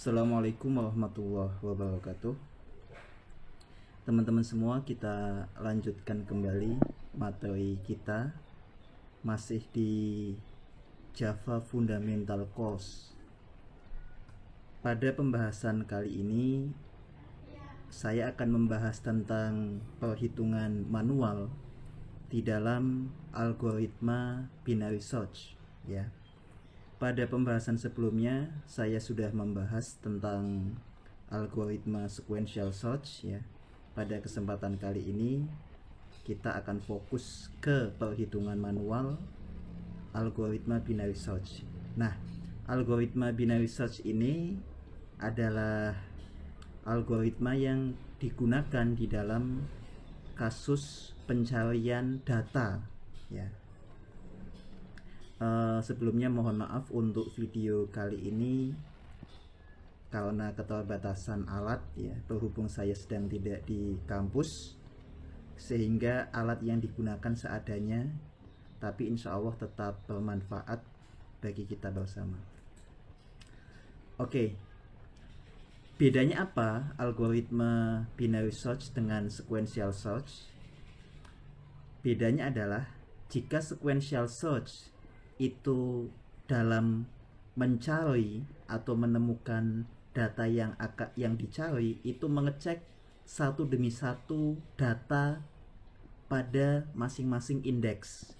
Assalamualaikum warahmatullahi wabarakatuh. Teman-teman semua, kita lanjutkan kembali materi kita masih di Java Fundamental Course. Pada pembahasan kali ini saya akan membahas tentang perhitungan manual di dalam algoritma binary search, ya. Pada pembahasan sebelumnya saya sudah membahas tentang algoritma sequential search, ya. Pada kesempatan kali ini kita akan fokus ke perhitungan manual algoritma binary search. Nah, algoritma binary search ini adalah algoritma yang digunakan di dalam kasus pencarian data, ya. Sebelumnya mohon maaf untuk video kali ini karena keterbatasan alat, ya, berhubung saya sedang tidak di kampus, sehingga alat yang digunakan seadanya, tapi insya Allah tetap bermanfaat bagi kita bersama. Oke, bedanya apa algoritma binary search dengan sequential search? Bedanya adalah jika sequential search itu dalam mencari atau menemukan data yang dicari, itu mengecek satu demi satu data pada masing-masing indeks.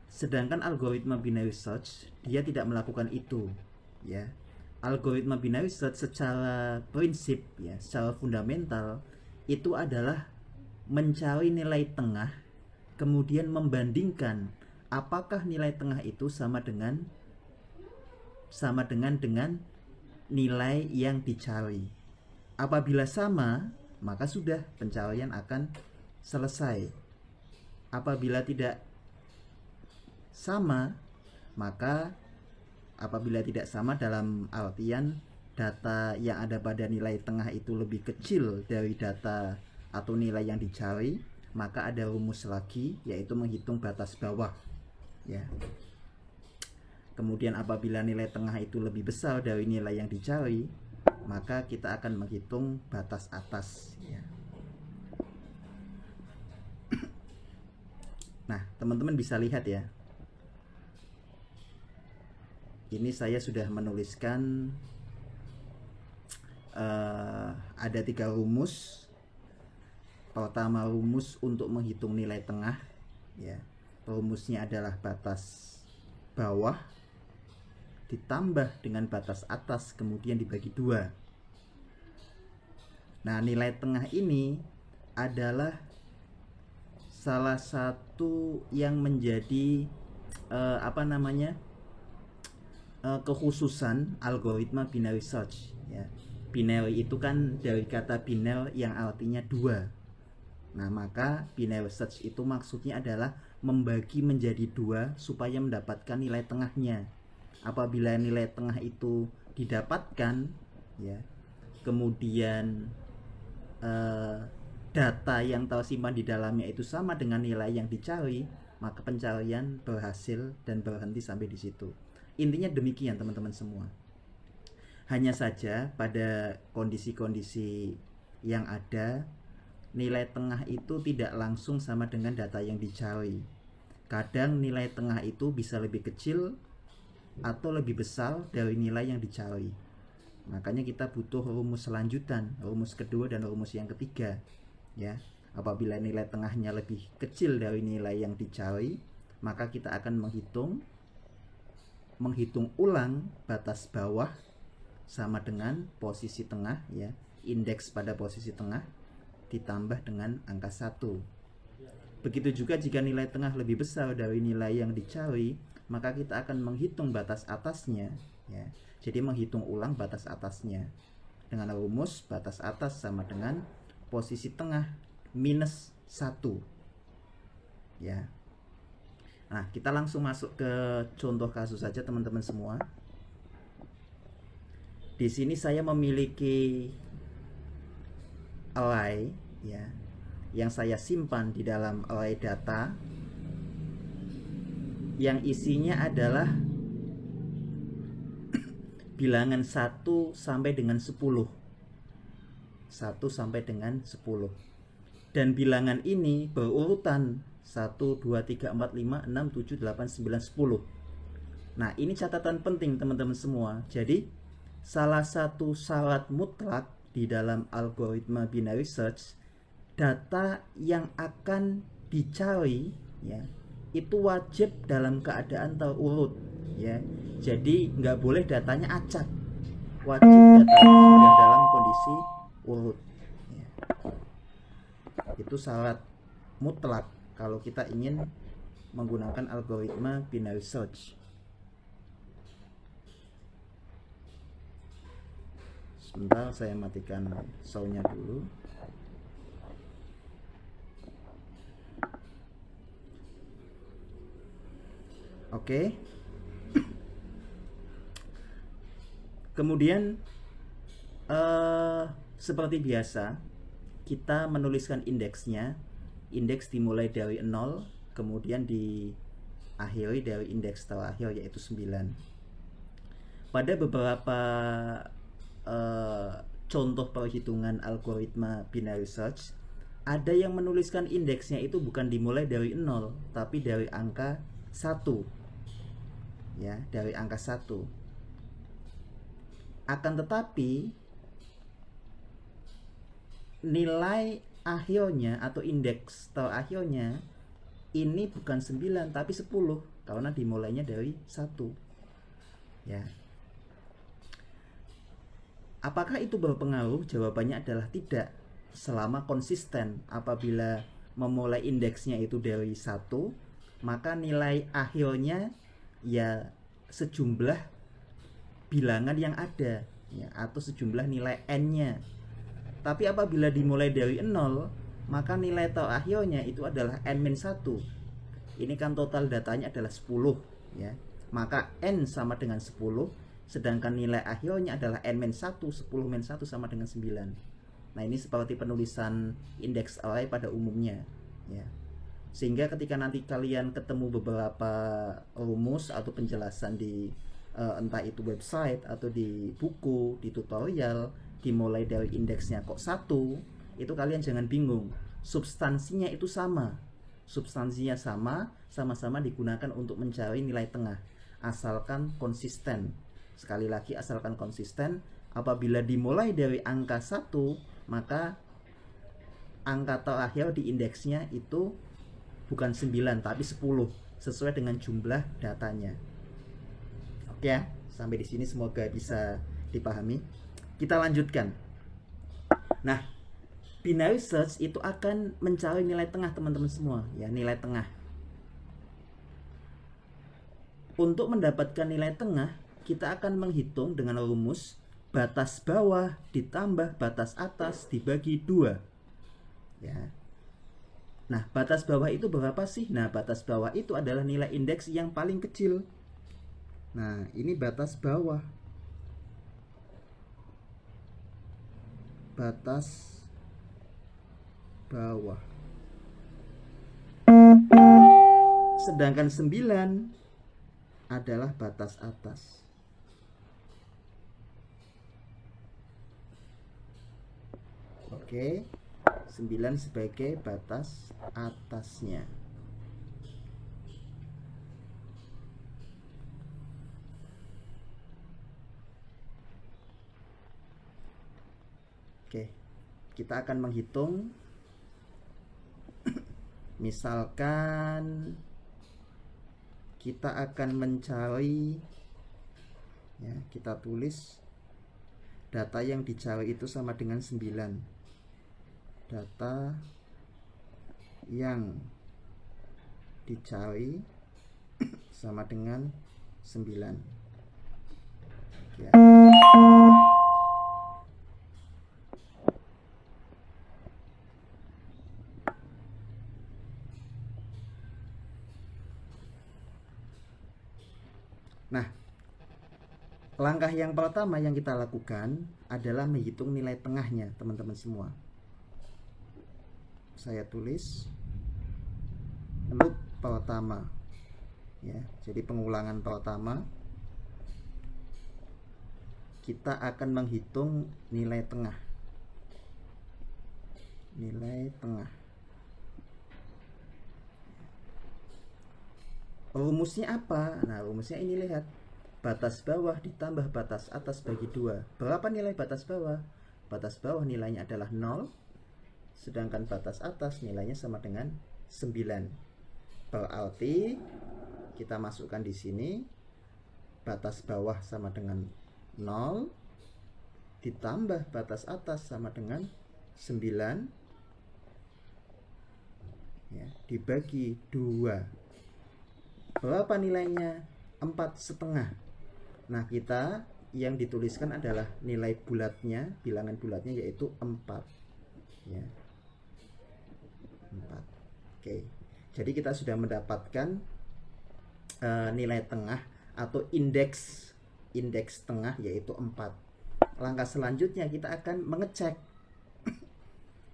Sedangkan algoritma binary search dia tidak melakukan itu, ya. Algoritma binary search secara prinsip, ya, secara fundamental itu adalah mencari nilai tengah, kemudian membandingkan apakah nilai tengah itu sama dengan nilai yang dicari. Apabila sama, maka sudah pencarian akan selesai. Apabila tidak sama, maka apabila tidak sama dalam artian data yang ada pada nilai tengah itu lebih kecil dari data atau nilai yang dicari, maka ada rumus lagi, yaitu menghitung batas bawah, ya. Kemudian apabila nilai tengah itu lebih besar dari nilai yang dicari, maka kita akan menghitung batas atas, ya. Nah, teman-teman bisa lihat, ya. Ini saya sudah menuliskan ada 3 rumus. Pertama, rumus untuk menghitung nilai tengah, ya. Rumusnya adalah batas bawah ditambah dengan batas atas kemudian dibagi 2. Nah, nilai tengah ini adalah salah satu yang menjadi kekhususan algoritma binary search, ya. Binary itu kan dari kata biner yang artinya 2. Nah, maka binary search itu maksudnya adalah membagi menjadi 2 supaya mendapatkan nilai tengahnya. Apabila nilai tengah itu didapatkan, ya, kemudian data yang tersimpan di dalamnya itu sama dengan nilai yang dicari, maka pencarian berhasil dan berhenti sampai di situ. Intinya demikian, teman-teman semua. Hanya saja pada kondisi-kondisi yang ada, nilai tengah itu tidak langsung sama dengan data yang dicari. Kadang nilai tengah itu bisa lebih kecil atau lebih besar dari nilai yang dicari. Makanya kita butuh rumus lanjutan, rumus kedua dan rumus yang ketiga, ya. Apabila nilai tengahnya lebih kecil dari nilai yang dicari, maka kita akan menghitung ulang batas bawah sama dengan posisi tengah, ya, indeks pada posisi tengah ditambah dengan angka 1. Begitu juga jika nilai tengah lebih besar dari nilai yang dicari, maka kita akan menghitung batas atasnya, ya. Jadi menghitung ulang batas atasnya dengan rumus batas atas sama dengan posisi tengah minus 1, ya. Nah, kita langsung masuk ke contoh kasus saja, teman-teman semua. Di sini saya memiliki array, ya, yang saya simpan di dalam array data yang isinya adalah bilangan 1 sampai dengan 10. 1 sampai dengan 10. Dan bilangan ini berurutan 1, 2, 3, 4, 5, 6, 7, 8, 9, 10. Nah, ini catatan penting teman-teman semua. Jadi, salah satu syarat mutlak di dalam algoritma binary search, data yang akan dicari ya, itu wajib dalam keadaan terurut ya. Jadi nggak boleh datanya acak, wajib datanya sudah dalam kondisi urut ya. Itu syarat mutlak kalau kita ingin menggunakan algoritma binary search. Sebentar, saya matikan soundnya dulu. Oke. Kemudian seperti biasa, kita menuliskan indeksnya. Indeks dimulai dari 0, kemudian diakhiri dari indeks terakhir yaitu 9. Pada beberapa contoh perhitungan algoritma binary search, ada yang menuliskan indeksnya itu bukan dimulai dari 0, tapi dari angka 1 ya, dari angka 1. Akan tetapi nilai akhirnya atau indeks terakhirnya ini bukan 9 tapi 10 karena dimulainya dari 1 ya. Apakah itu berpengaruh? Jawabannya adalah tidak, selama konsisten. Apabila memulai indeksnya itu dari 1, maka nilai akhirnya ya sejumlah bilangan yang ada ya, atau sejumlah nilai n-nya. Tapi apabila dimulai dari 0, maka nilai terakhirnya itu adalah n-1. Ini kan total datanya adalah 10 ya. Maka n sama dengan 10, sedangkan nilai akhirnya adalah n-1, 10-1 sama dengan 9. Nah, ini seperti penulisan indeks array pada umumnya ya. Sehingga ketika nanti kalian ketemu beberapa rumus atau penjelasan di entah itu website atau di buku, di tutorial, dimulai dari indeksnya kok 1, itu kalian jangan bingung. Substansinya itu sama. Substansinya sama-sama digunakan untuk mencari nilai tengah, asalkan konsisten. Sekali lagi, asalkan konsisten. Apabila dimulai dari angka 1, maka angka terakhir di indeksnya itu bukan 9 tapi 10 sesuai dengan jumlah datanya. Oke ya, sampai di sini semoga bisa dipahami. Kita lanjutkan. Nah, binary search itu akan mencari nilai tengah teman-teman semua ya, nilai tengah. Untuk mendapatkan nilai tengah, kita akan menghitung dengan rumus batas bawah ditambah batas atas dibagi 2 ya. Nah, batas bawah itu berapa sih? Nah, batas bawah itu adalah nilai indeks yang paling kecil. Nah, ini batas bawah. Batas bawah. Sedangkan 9 adalah batas atas. Oke, 9 sebagai batas atasnya. Oke, kita akan menghitung. Misalkan kita akan mencari ya, kita tulis data yang dicari itu sama dengan 9. Data yang dicari sama dengan 9 ya. Nah, langkah yang pertama yang kita lakukan adalah menghitung nilai tengahnya, teman-teman semua. Saya tulis loop pertama ya, jadi pengulangan pertama. kita akan menghitung nilai tengah. Nilai tengah. Rumusnya apa? Nah, rumusnya ini, lihat. Batas bawah ditambah batas atas bagi 2. Berapa nilai batas bawah? Batas bawah nilainya adalah 0, sedangkan batas atas nilainya sama dengan 9. Berarti kita masukkan di sini batas bawah sama dengan 0 ditambah batas atas sama dengan 9 ya, dibagi 2. Berapa nilainya? 4,5. Nah, kita yang dituliskan adalah nilai bulatnya, bilangan bulatnya yaitu 4 ya. 4. Oke. Jadi kita sudah mendapatkan nilai tengah atau indeks tengah yaitu 4. Langkah selanjutnya kita akan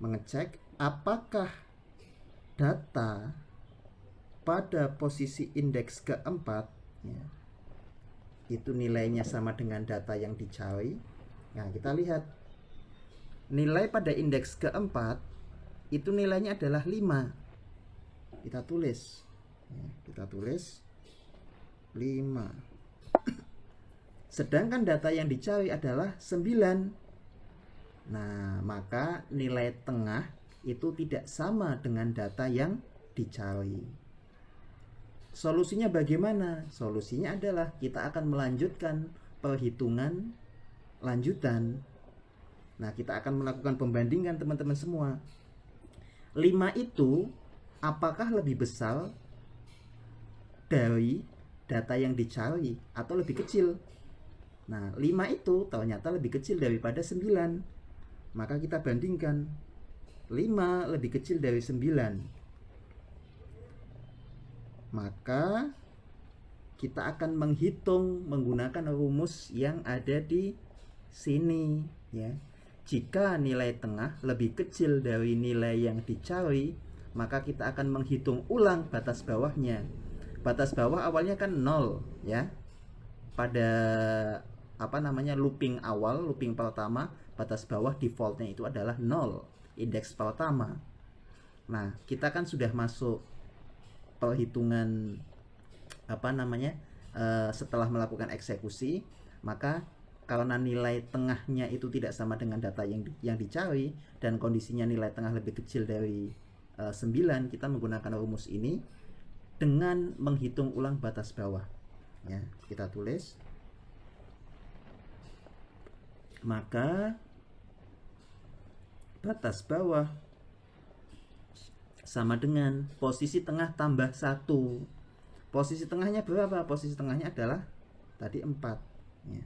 mengecek apakah data pada posisi indeks keempat ya, itu nilainya sama dengan data yang dicari. Nah, kita lihat nilai pada indeks keempat itu nilainya adalah 5. Kita tulis ya, 5. Sedangkan data yang dicari adalah 9. Nah, maka nilai tengah itu tidak sama dengan data yang dicari. Solusinya bagaimana? Solusinya adalah kita akan melanjutkan perhitungan lanjutan. Nah, kita akan melakukan pembandingan teman-teman semua. 5 itu apakah lebih besar dari data yang dicari atau lebih kecil? Nah, 5 itu ternyata lebih kecil daripada 9. Maka kita bandingkan 5 lebih kecil dari 9. Maka kita akan menghitung menggunakan rumus yang ada di sini ya. Jika nilai tengah lebih kecil dari nilai yang dicari, maka kita akan menghitung ulang batas bawahnya. Batas bawah awalnya kan 0 ya. Pada looping awal, looping pertama, batas bawah defaultnya itu adalah 0, indeks pertama. Nah, kita kan sudah masuk perhitungan setelah melakukan eksekusi, maka karena nilai tengahnya itu tidak sama dengan data yang dicari dan kondisinya nilai tengah lebih kecil dari 9, kita menggunakan rumus ini dengan menghitung ulang batas bawah ya. Kita tulis, maka batas bawah sama dengan posisi tengah tambah 1. Posisi tengahnya berapa? Posisi tengahnya adalah tadi 4 ya.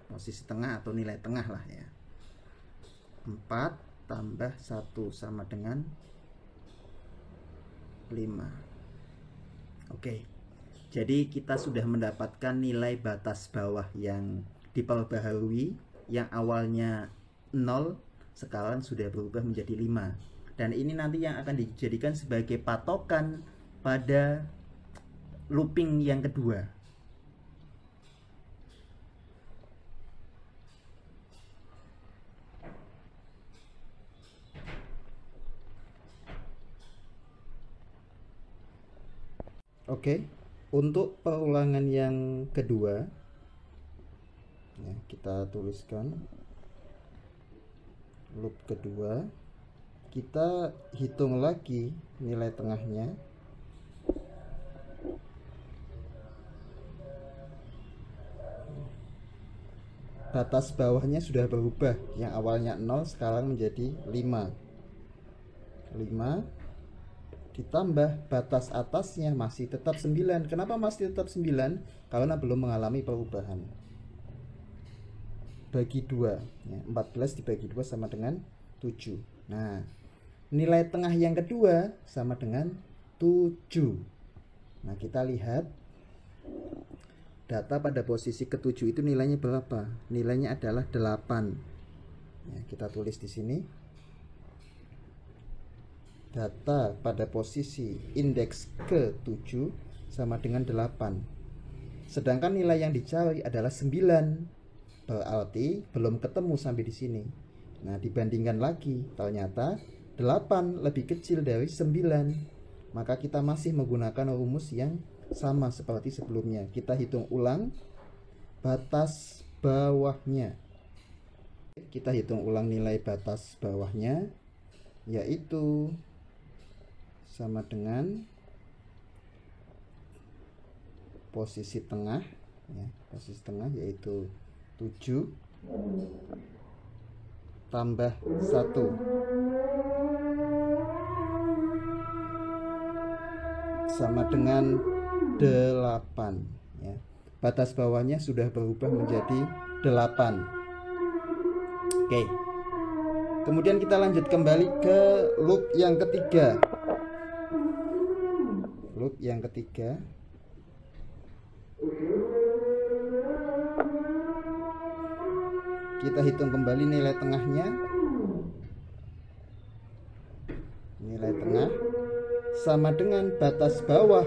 Posisi tengah atau nilai tengah lah ya. 4 tambah 1 sama dengan 5. Oke. Jadi kita sudah mendapatkan nilai batas bawah yang diperbaharui, yang awalnya 0 sekarang sudah berubah menjadi 5. Dan ini nanti yang akan dijadikan sebagai patokan pada looping yang kedua. Oke, untuk perulangan yang kedua ya, kita tuliskan loop kedua. Kita hitung lagi nilai tengahnya. Batas bawahnya sudah berubah, yang awalnya 0 sekarang menjadi 5. 5 ditambah batas atasnya masih tetap 9. Kenapa masih tetap 9? Karena belum mengalami perubahan. Bagi 2 ya, 14 dibagi 2 sama dengan 7. Nah, nilai tengah yang kedua sama dengan 7. Nah, kita lihat data pada posisi ke-7 itu nilainya berapa? Nilainya adalah 8 ya, kita tulis di sini. Data pada posisi indeks ke-7 sama dengan 8. Sedangkan nilai yang dicari adalah 9. Berarti belum ketemu sampai di sini. Nah, dibandingkan lagi, ternyata 8 lebih kecil dari 9. Maka kita masih menggunakan rumus yang sama seperti sebelumnya. Kita hitung ulang batas bawahnya. Kita hitung ulang nilai batas bawahnya, yaitu sama dengan posisi tengah, ya, posisi tengah yaitu 7 tambah 1 sama dengan 8, ya. Batas bawahnya sudah berubah menjadi 8. Oke. Kemudian kita lanjut kembali ke loop yang ketiga. Loop yang ketiga. Kita hitung kembali nilai tengahnya. Nilai tengah sama dengan batas bawah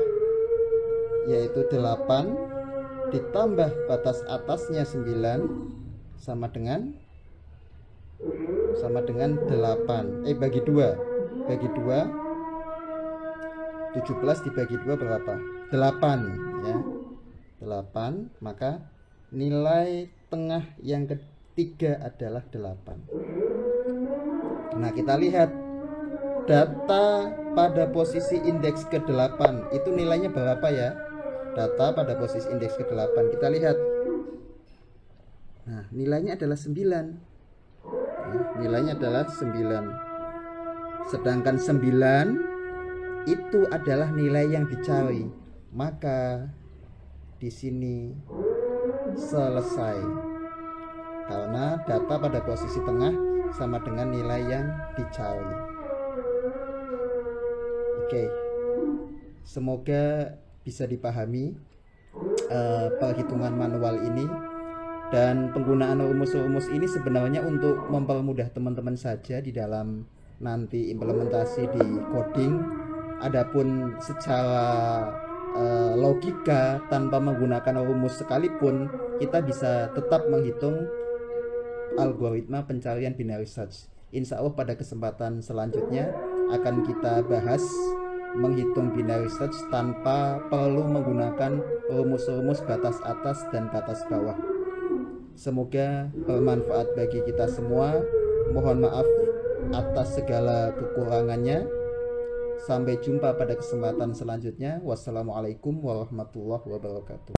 yaitu 8 ditambah batas atasnya 9 sama dengan 8. Bagi 2. Bagi 2. 17 dibagi 2 berapa? 8, ya. 8, maka nilai tengah yang ketiga adalah 8. Nah, kita lihat data pada posisi indeks ke-8 itu nilainya berapa ya? Data pada posisi indeks ke-8 kita lihat. Nah, nilainya adalah 9. Nilainya adalah 9. Sedangkan 9 itu adalah nilai yang dicari. Maka di sini selesai. Karena data pada posisi tengah sama dengan nilai yang dicari. Oke. Semoga bisa dipahami perhitungan manual ini. Dan penggunaan rumus-rumus ini sebenarnya untuk mempermudah teman-teman saja di dalam nanti implementasi di coding. Adapun secara logika tanpa menggunakan rumus sekalipun, kita bisa tetap menghitung algoritma pencarian binary search. Insya Allah pada kesempatan selanjutnya akan kita bahas menghitung binary search tanpa perlu menggunakan rumus-rumus batas atas dan batas bawah. Semoga bermanfaat bagi kita semua. Mohon maaf atas segala kekurangannya. Sampai jumpa pada kesempatan selanjutnya. Wassalamualaikum warahmatullahi wabarakatuh.